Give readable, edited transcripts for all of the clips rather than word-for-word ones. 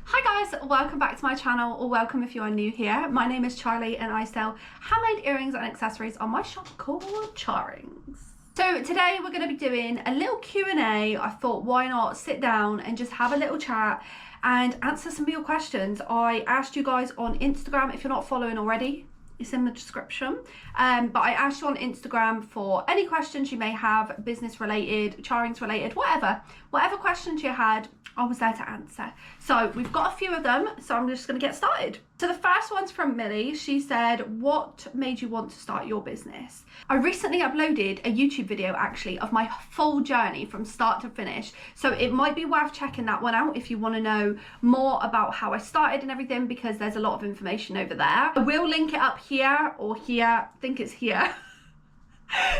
Hi guys, welcome back to my channel, or welcome if you are new here. My name is Charlie and I sell handmade earrings and accessories on my shop called Charrings. So today we're going to be doing a little Q&A. I thought why not sit down and just have a little chat and answer some of your questions. I asked you guys on Instagram, if you're not following already, it's in the description, but I asked you on Instagram for any questions you may have, business related, Charrings related, whatever questions you had, I was there to answer. So we've got a few of them, so I'm just going to get started. So the first one's from Millie. She said, what made you want to start your business? I recently uploaded a YouTube video actually of my full journey from start to finish. So it might be worth checking that one out if you want to know more about how I started and everything, because there's a lot of information over there. I will link it up here or here, I think it's here.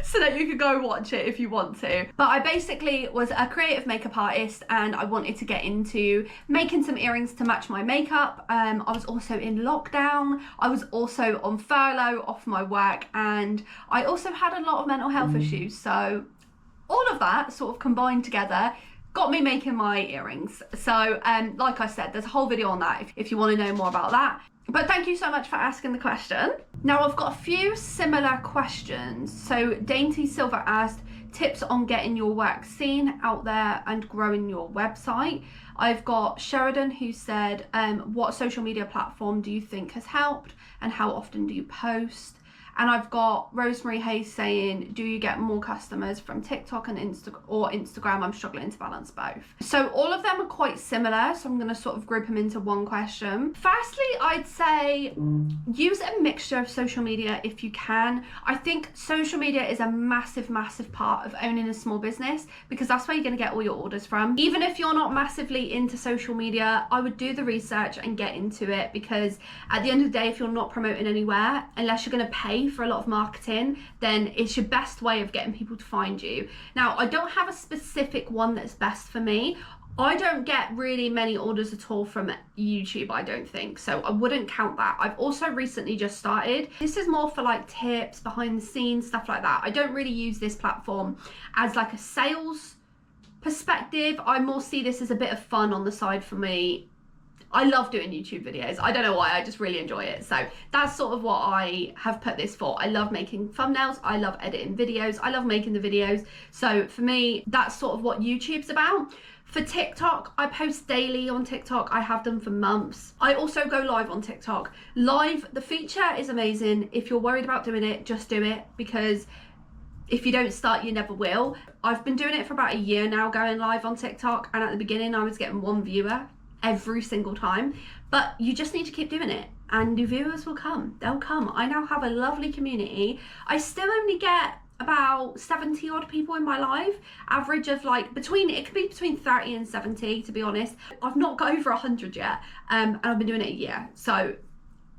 So that you could go watch it if you want to. But I basically was a creative makeup artist and I wanted to get into making some earrings to match my makeup. I was also in lockdown. I was also on furlough off my work, and I also had a lot of mental health issues. So all of that sort of combined together got me making my earrings. So like I said, there's a whole video on that if you want to know more about that. But thank you so much for asking the question. Now I've got a few similar questions. So Dainty Silver asked, tips on getting your work seen out there and growing your website. I've got Sheridan who said, what social media platform do you think has helped and how often do you post? And I've got Rosemary Hayes saying, do you get more customers from TikTok and Instagram? I'm struggling to balance both. So all of them are quite similar. So I'm going to sort of group them into one question. Firstly, I'd say use a mixture of social media if you can. I think social media is a massive, massive part of owning a small business, because that's where you're going to get all your orders from. Even if you're not massively into social media, I would do the research and get into it, because at the end of the day, if you're not promoting anywhere, unless you're going to pay for a lot of marketing, then it's your best way of getting people to find you. Now, I don't have a specific one that's best for me. I don't get really many orders at all from YouTube, I don't think, so I wouldn't count that. I've also recently just started. This is more for like tips, behind the scenes, stuff like that. I don't really use this platform as like a sales perspective. I more see this as a bit of fun on the side for me. I love doing YouTube videos. I don't know why, I just really enjoy it. So that's sort of what I have put this for. I love making thumbnails. I love editing videos. I love making the videos. So for me, that's sort of what YouTube's about. For TikTok, I post daily on TikTok. I have them for months. I also go live on TikTok. Live, the feature is amazing. If you're worried about doing it, just do it, because if you don't start, you never will. I've been doing it for about a year now, going live on TikTok. And at the beginning, I was getting one viewer every single time, but you just need to keep doing it and new viewers will come. They'll come. I now have a lovely community. I still only get about 70 odd people in my live, average of like it could be between 30 and 70, to be honest. I've not got over 100 yet, and I've been doing it a year. So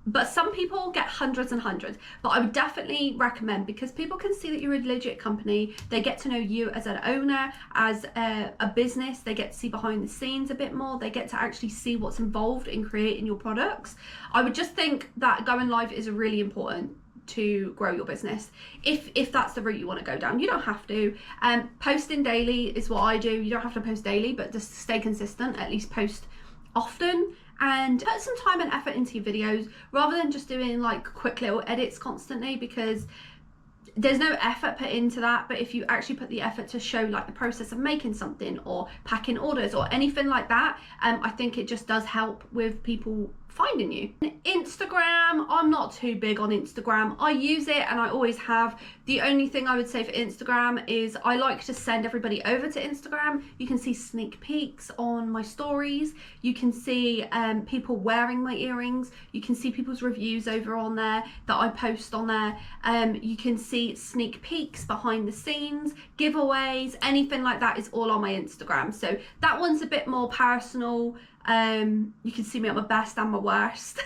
but some people get hundreds and hundreds. But I would definitely recommend, because people can see that you're a legit company. They get to know you as an owner, as a business. They get to see behind the scenes a bit more. They get to actually see what's involved in creating your products. I would just think that going live is really important to grow your business, if that's the route you want to go down. You don't have to. Posting daily is what I do. You don't have to post daily, but just stay consistent. At least post often and put some time and effort into your videos, rather than just doing like quick little edits constantly, because there's no effort put into that. But if you actually put the effort to show like the process of making something or packing orders or anything like that, I think it just does help with people finding you. Instagram, I'm not too big on Instagram. I use it and I always have. The only thing I would say for Instagram is I like to send everybody over to Instagram. You can see sneak peeks on my stories. You can see people wearing my earrings. You can see people's reviews over on there that I post on there. You can see sneak peeks behind the scenes, giveaways, anything like that is all on my Instagram. So that one's a bit more personal. You can see me at my best and my worst.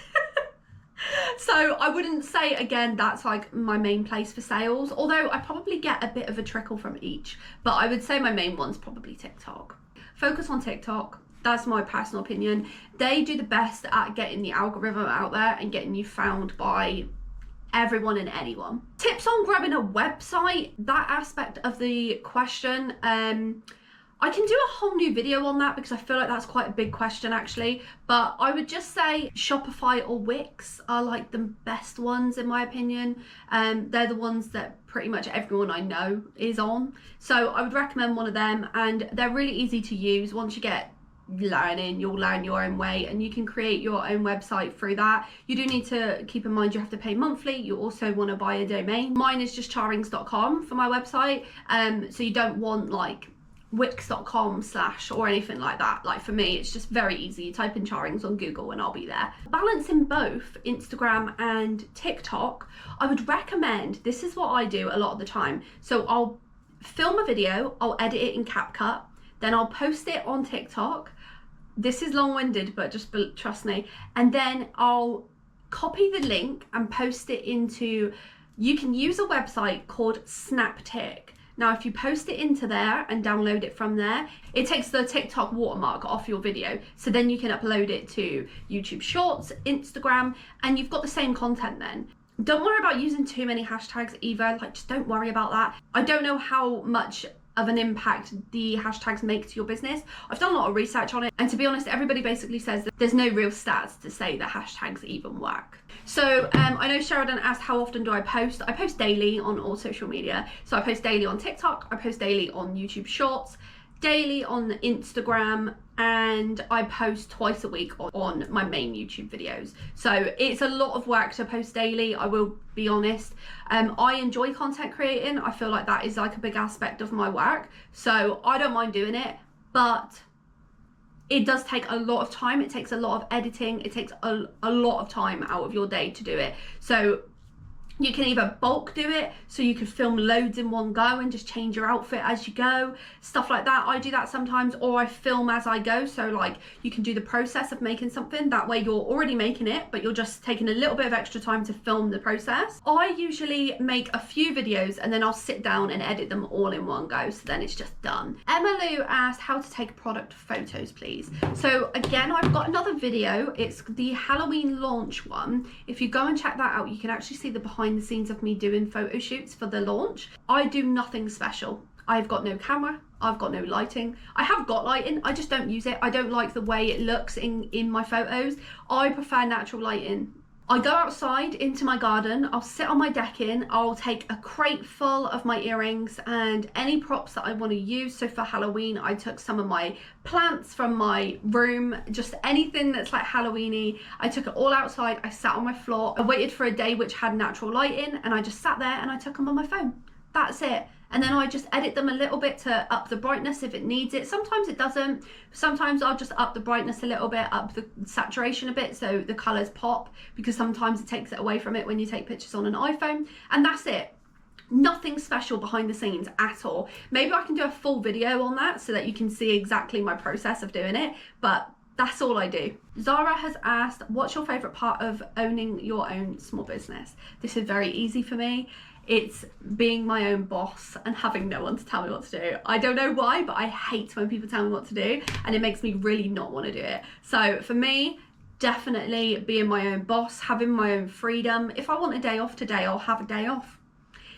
So I wouldn't say, again, that's like my main place for sales, although I probably get a bit of a trickle from each, but I would say my main one's probably TikTok. Focus on TikTok. That's my personal opinion. They do the best at getting the algorithm out there and getting you found by everyone and anyone. Tips on growing a website, that aspect of the question, I can do a whole new video on that because I feel like that's quite a big question actually, but I would just say Shopify or Wix are like the best ones in my opinion. They're the ones that pretty much everyone I know is on. So I would recommend one of them, and they're really easy to use. Once you get learning, you'll learn your own way and you can create your own website through that. You do need to keep in mind you have to pay monthly. You also want to buy a domain. Mine is just charings.com for my website, so you don't want like wix.com/ or anything like that. Like for me, it's just very easy. You type in charings on Google and I'll be there. Balancing both Instagram and TikTok, I would recommend, this is what I do a lot of the time. So I'll film a video, I'll edit it in CapCut, then I'll post it on TikTok. This is long-winded, but just trust me. And then I'll copy the link and post it into, you can use a website called Snaptic. Now, if you post it into there and download it from there, it takes the TikTok watermark off your video. So then you can upload it to YouTube Shorts, Instagram, and you've got the same content then. Don't worry about using too many hashtags either. Like, just don't worry about that. I don't know how much of an impact the hashtags make to your business. I've done a lot of research on it, and to be honest, everybody basically says that there's no real stats to say that hashtags even work. So I know Sheridan asked how often do I post. I post daily on all social media. So I post daily on TikTok, I post daily on YouTube Shorts, daily on Instagram, and I post twice a week on my main YouTube videos. So it's a lot of work to post daily, I will be honest. I enjoy content creating. I feel like that is like a big aspect of my work. So I don't mind doing it, but it does take a lot of time. It takes a lot of editing. It takes a lot of time out of your day to do it. So you can either bulk do it, so you can film loads in one go and just change your outfit as you go, stuff like that. I do that sometimes, or I film as I go. So like you can do the process of making something. That way you're already making it, but you're just taking a little bit of extra time to film the process. I usually make a few videos and then I'll sit down and edit them all in one go. So then it's just done. Emma Lou asked how to take product photos, please. So again, I've got another video. It's the Halloween launch one. If you go and check that out, you can actually see the behind the scenes of me doing photo shoots for the launch. I do nothing special. I've got no camera, I've got no lighting. I have got lighting, I just don't use it. I don't like the way it looks in my photos. I prefer natural lighting. I go outside into my garden, I'll sit on my decking, I'll take a crate full of my earrings and any props that I want to use. So for Halloween, I took some of my plants from my room, just anything that's like Halloweeny. I took it all outside, I sat on my floor, I waited for a day which had natural lighting, and I just sat there and I took them on my phone. That's it. And then I just edit them a little bit to up the brightness if it needs it. Sometimes it doesn't. Sometimes I'll just up the brightness a little bit, up the saturation a bit so the colors pop, because sometimes it takes it away from it when you take pictures on an iPhone. And that's it. Nothing special behind the scenes at all. Maybe I can do a full video on that so that you can see exactly my process of doing it, but that's all I do. Zara has asked, what's your favorite part of owning your own small business? This is very easy for me. It's being my own boss and having no one to tell me what to do. I don't know why, but I hate when people tell me what to do, and it makes me really not want to do it. So for me, definitely being my own boss, having my own freedom. If I want a day off today, I'll have a day off.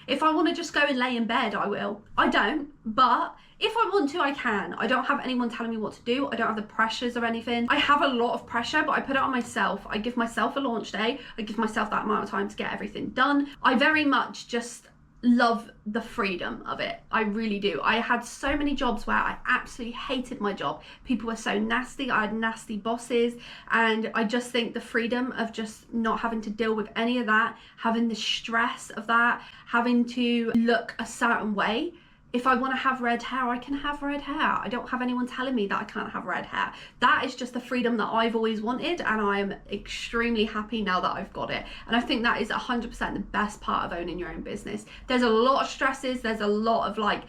If I want to just go and lay in bed, I will. I don't, but if I want to, I can. I don't have anyone telling me what to do. I don't have the pressures or anything. I have a lot of pressure, but I put it on myself. I give myself a launch day. I give myself that amount of time to get everything done. I very much just love the freedom of it. I really do. I had so many jobs where I absolutely hated my job. People were so nasty. I had nasty bosses, and I just think the freedom of just not having to deal with any of that, having the stress of that, having to look a certain way. If I want to have red hair, I can have red hair. I don't have anyone telling me that I can't have red hair. That is just the freedom that I've always wanted, and I am extremely happy now that I've got it. And I think that is 100% the best part of owning your own business. There's a lot of stresses. There's a lot of like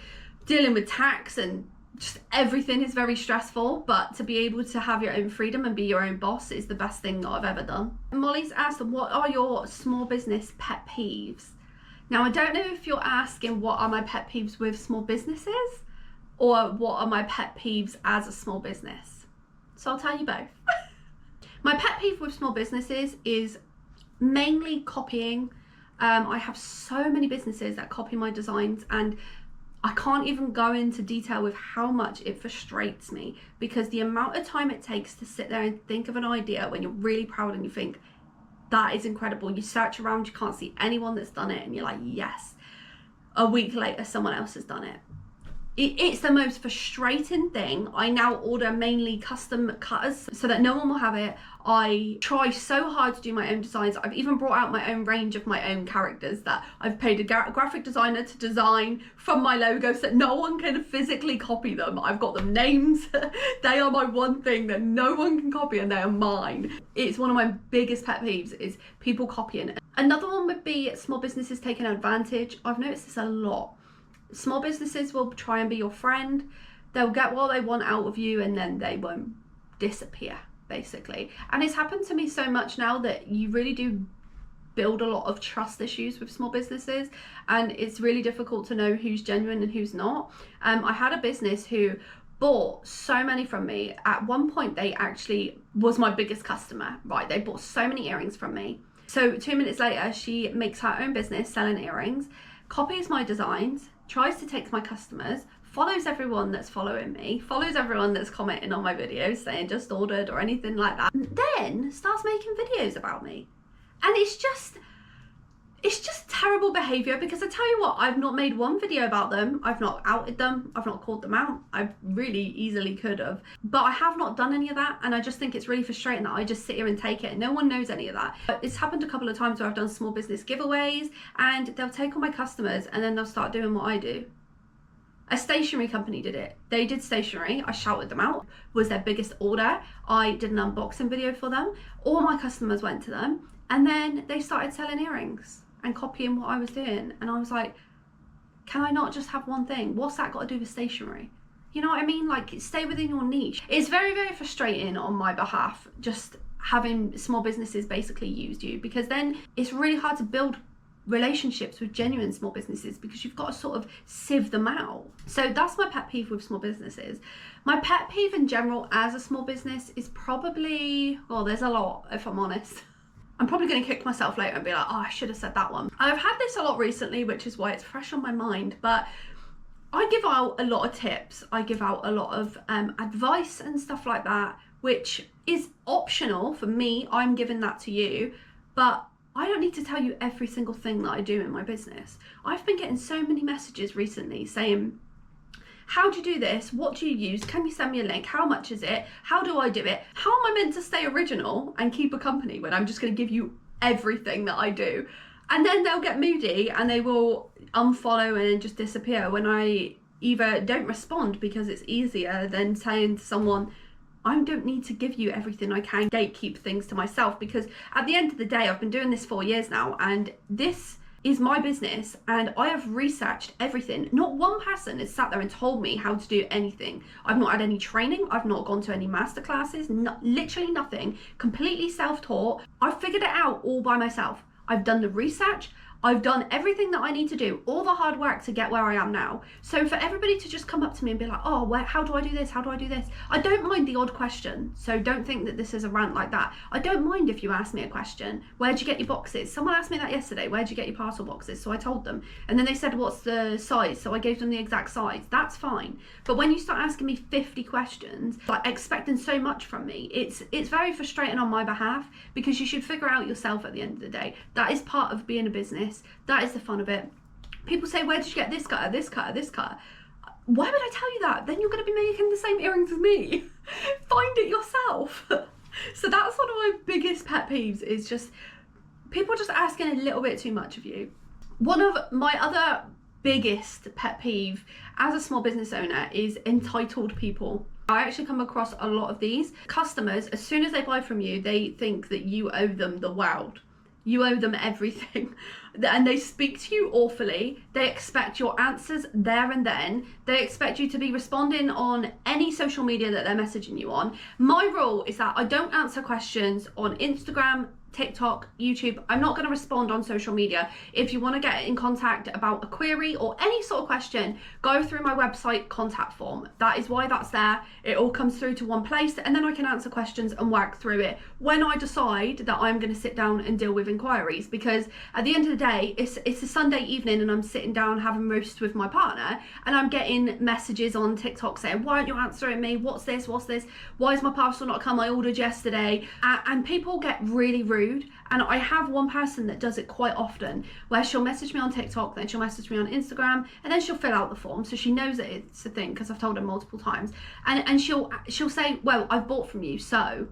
dealing with tax, and just everything is very stressful, but to be able to have your own freedom and be your own boss is the best thing that I've ever done. Molly's asked, what are your small business pet peeves? Now, I don't know if you're asking what are my pet peeves with small businesses or what are my pet peeves as a small business. So I'll tell you both. My pet peeve with small businesses is mainly copying. I have so many businesses that copy my designs, and I can't even go into detail with how much it frustrates me, because the amount of time it takes to sit there and think of an idea when you're really proud and you think, that is incredible. You search around, you can't see anyone that's done it, and you're like, yes. A week later, someone else has done it. It's the most frustrating thing. I now order mainly custom cutters so that no one will have it. I try so hard to do my own designs. I've even brought out my own range of my own characters that I've paid a graphic designer to design from my logo so that no one can physically copy them. I've got them names. They are my one thing that no one can copy, and they are mine. It's one of my biggest pet peeves is people copying. Another one would be small businesses taking advantage. I've noticed this a lot. Small businesses will try and be your friend. They'll get what they want out of you, and then they won't disappear, basically. And it's happened to me so much now that you really do build a lot of trust issues with small businesses, and it's really difficult to know who's genuine and who's not. I had a business who bought so many from me. At one point, they actually was my biggest customer, right? They bought so many earrings from me. So 2 minutes later, she makes her own business selling earrings, copies my designs, tries to take my customers, follows everyone that's following me, follows everyone that's commenting on my videos saying just ordered or anything like that, then starts making videos about me. And it's just terrible behavior, because I tell you what, I've not made one video about them, I've not outed them, I've not called them out. I really easily could have, but I have not done any of that, and I just think it's really frustrating that I just sit here and take it and no one knows any of that. But it's happened a couple of times where I've done small business giveaways and they'll take all my customers and then they'll start doing what I do. A stationery company did it. They did stationery. I shouted them out. Was their biggest order. I did an unboxing video for them. All my customers went to them, and then they started selling earrings and copying what I was doing. And I was like, can I not just have one thing? What's that got to do with stationery? You know what I mean? Like, stay within your niche. It's very, very frustrating on my behalf, just having small businesses basically use you, because then it's really hard to build relationships with genuine small businesses, because you've got to sort of sieve them out. So that's my pet peeve with small businesses. My pet peeve in general as a small business is probably, well, there's a lot, if I'm honest. I'm probably going to kick myself later and be like, oh, I should have said that one. I've had this a lot recently, which is why it's fresh on my mind, but I give out a lot of tips. I give out a lot of advice and stuff like that, which is optional for me. I'm giving that to you, but I don't need to tell you every single thing that I do in my business. I've been getting so many messages recently saying, how do you do this? What do you use? Can you send me a link? How much is it? How do I do it? How am I meant to stay original and keep a company when I'm just going to give you everything that I do? And then they'll get moody and they will unfollow and just disappear when I either don't respond, because it's easier than saying to someone, I don't need to give you everything. I can gatekeep things to myself, because at the end of the day, I've been doing this 4 years now, and this is my business, and I have researched everything. Not one person has sat there and told me how to do anything. I've not had any training. I've not gone to any masterclasses, literally nothing. Completely self-taught. I've figured it out all by myself. I've done the research. I've done everything that I need to do, all the hard work to get where I am now. So for everybody to just come up to me and be like, oh, how do I do this? How do I do this? I don't mind the odd question. So don't think that this is a rant like that. I don't mind if you ask me a question. Where'd you get your boxes? Someone asked me that yesterday. Where'd you get your parcel boxes? So I told them. And then they said, what's the size? So I gave them the exact size. That's fine. But when you start asking me 50 questions, like expecting so much from me, it's very frustrating on my behalf, because you should figure out yourself at the end of the day. That is part of being a business. That is the fun of it. People say, where did you get this cutter, this cutter, this cutter? Why would I tell you that? Then you're going to be making the same earrings as me. Find it yourself. So that's one of my biggest pet peeves, is just people just asking a little bit too much of you. One of my other biggest pet peeve as a small business owner is entitled people. I actually come across a lot of these. Customers, as soon as they buy from you, they think that you owe them the world. You owe them everything, and they speak to you awfully. They expect your answers there and then. They expect you to be responding on any social media that they're messaging you on. My rule is that I don't answer questions on Instagram, TikTok, YouTube. I'm not going to respond on social media. If you want to get in contact about a query or any sort of question, go through my website contact form. That is why that's there. It all comes through to one place, and then I can answer questions and work through it when I decide that I'm going to sit down and deal with inquiries. Because at the end of the day, it's a Sunday evening and I'm sitting down having roast with my partner, and I'm getting messages on TikTok saying, why aren't you answering me? What's this? Why is my parcel not come? I ordered yesterday. And people get really rude. And I have one person that does it quite often, where she'll message me on TikTok, then she'll message me on Instagram, and then she'll fill out the form, so she knows that it's a thing because I've told her multiple times. And she'll say, well, I've bought from you, so,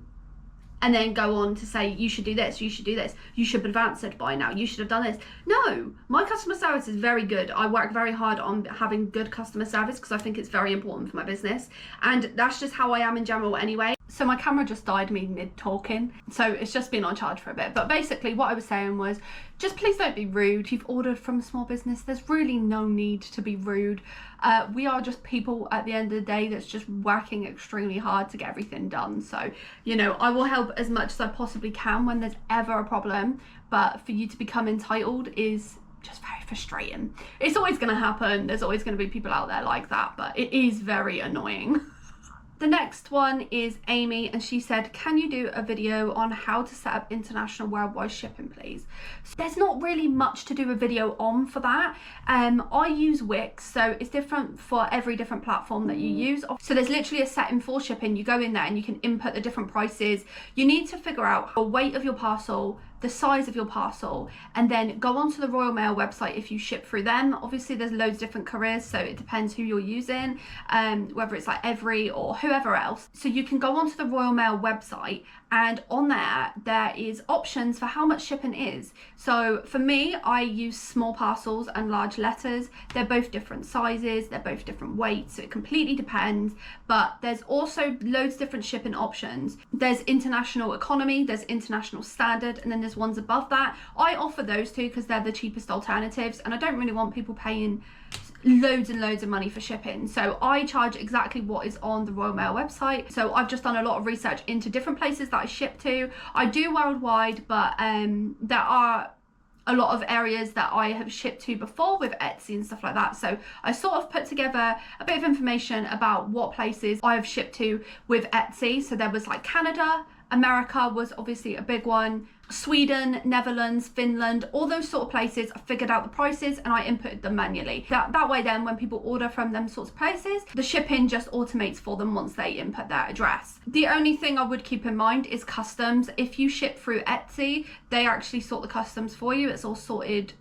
and then go on to say, you should do this, you should do this, you should have answered by now, you should have done this. No, my customer service is very good. I work very hard on having good customer service because I think it's very important for my business, and that's just how I am in general anyway. So my camera just died me mid talking, so it's just been on charge for a bit. But basically what I was saying was, just please don't be rude. You've ordered from a small business. There's really no need to be rude. We are just people at the end of the day that's just working extremely hard to get everything done. So, you know, I will help as much as I possibly can when there's ever a problem. But for you to become entitled is just very frustrating. It's always going to happen. There's always going to be people out there like that, but it is very annoying. The next one is Amy, and she said, can you do a video on how to set up international worldwide shipping, please? So there's not really much to do a video on for that. I use Wix, so it's different for every different platform that you use. So there's literally a setting for shipping. You go in there and you can input the different prices. You need to figure out the weight of your parcel, the size of your parcel, and then go onto the Royal Mail website if you ship through them. Obviously there's loads of different couriers, so it depends who you're using, whether it's like Every or whoever else. So you can go onto the Royal Mail website, and on there is options for how much shipping is. So for me, I use small parcels and large letters. They're both different sizes, they're both different weights, so it completely depends. But there's also loads of different shipping options. There's international economy, there's international standard, and then there's ones above that. I offer those two because they're the cheapest alternatives, and I don't really want people paying loads and loads of money for shipping. So I charge exactly what is on the Royal Mail website. So I've just done a lot of research into different places that I ship to. I do worldwide, but there are a lot of areas that I have shipped to before with Etsy and stuff like that. So I sort of put together a bit of information about what places I have shipped to with Etsy. So there was like Canada, America was obviously a big one, Sweden, Netherlands, Finland, all those sort of places. I figured out the prices and I inputted them manually. That way then when people order from them sorts of places, the shipping just automates for them once they input their address. The only thing I would keep in mind is customs. If you ship through Etsy, they actually sort the customs for you. It's all sorted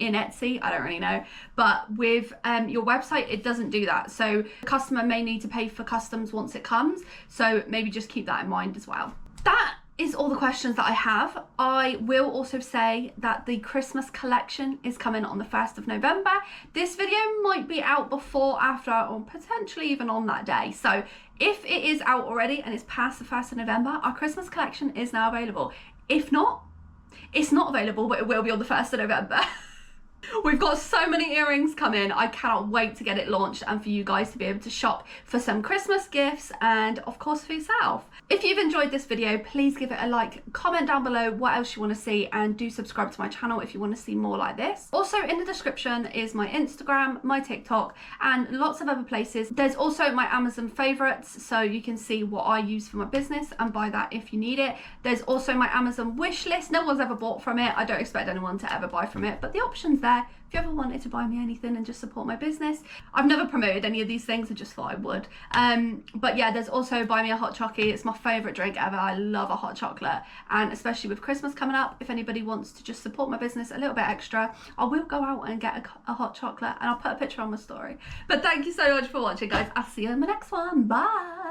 in Etsy, I don't really know, but with your website it doesn't do that, so the customer may need to pay for customs once it comes, so maybe just keep that in mind as well. That is all the questions that I have. I will also say that the Christmas collection is coming on the 1st of November. This video might be out before, after, or potentially even on that day. So if it is out already and it's past the 1st of November, our Christmas collection is now available. If not, it's not available, but it will be on the 1st of November. We've got so many earrings coming. I cannot wait to get it launched and for you guys to be able to shop for some Christmas gifts and of course for yourself. If you've enjoyed this video, please give it a like, comment down below what else you want to see, and do subscribe to my channel if you want to see more like this. Also in the description is my Instagram, my TikTok, and lots of other places. There's also my Amazon favorites, so you can see what I use for my business and buy that if you need it. There's also my Amazon wish list. No one's ever bought from it. I don't expect anyone to ever buy from it, but the option's there if you ever wanted to buy me anything and just support my business. I've never promoted any of these things, I just thought I would. But yeah, there's also buy me a hot chocolate. It's my favorite drink ever. I love a hot chocolate, and especially with Christmas coming up, if anybody wants to just support my business a little bit extra, I will go out and get a hot chocolate, and I'll put a picture on my story. But thank you so much for watching, guys. I'll see you in my next one. Bye.